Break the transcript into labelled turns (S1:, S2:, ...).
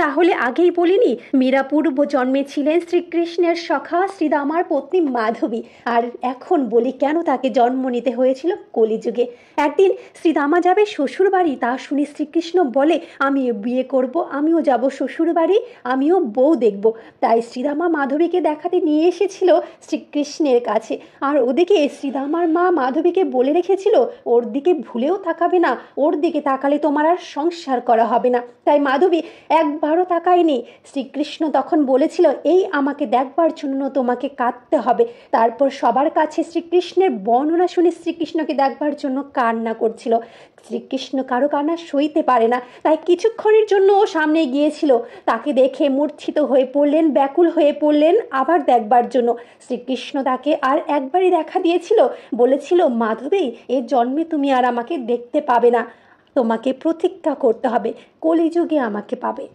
S1: তাহলে আগেই বলিনি মীরা পূর্ব জন্মে ছিলেন শ্রীকৃষ্ণের সখা শ্রীদামার পত্নী মাধবী। আর এখন বলি কেন তাকে জন্ম নিতে হয়েছিল কলিযুগে। একদিন শ্রীদামা যাবে শ্বশুর বাড়ি, তা শুনে শ্রীকৃষ্ণ বলে আমি বিয়ে করব, আমিও যাব শ্বশুর বাড়ি, আমিও বউ দেখব। তাই শ্রীদামা মাধবীকে দেখাতে নিয়ে এসেছিল শ্রীকৃষ্ণের কাছে। আর ওদিকে শ্রীদামার মা মাধবীকে বলে রেখেছিল ওর দিকে ভুলেও তাকাবে না, ওর দিকে তাকালে তোমার আর সংসার করা হবে না। তাই মাধবী একবারও তাকায়নি। শ্রীকৃষ্ণ তখন বলেছিল এই আমাকে দেখবার জন্য তোমাকে কাঁদতে হবে। তারপর সবার কাছে শ্রীকৃষ্ণের বর্ণনা শুনে শ্রীকৃষ্ণকে দেখবার জন্য কান্না করছিল। শ্রীকৃষ্ণ কারো কান্না সইতে পারে না, তাই কিছুক্ষণের জন্য ও সামনে গিয়েছিল। তাকে দেখে মূর্ছিত হয়ে পড়লেন, ব্যাকুল হয়ে পড়লেন আবার দেখবার জন্য। শ্রীকৃষ্ণ তাকে আর একবারই দেখা দিয়েছিল, বলেছিল মাধবী এ জন্মে তুমি আর আমাকে দেখতে পাবে না, তোমাকে প্রতিজ্ঞা করতে হবে কলিযুগে আমাকে পাবে।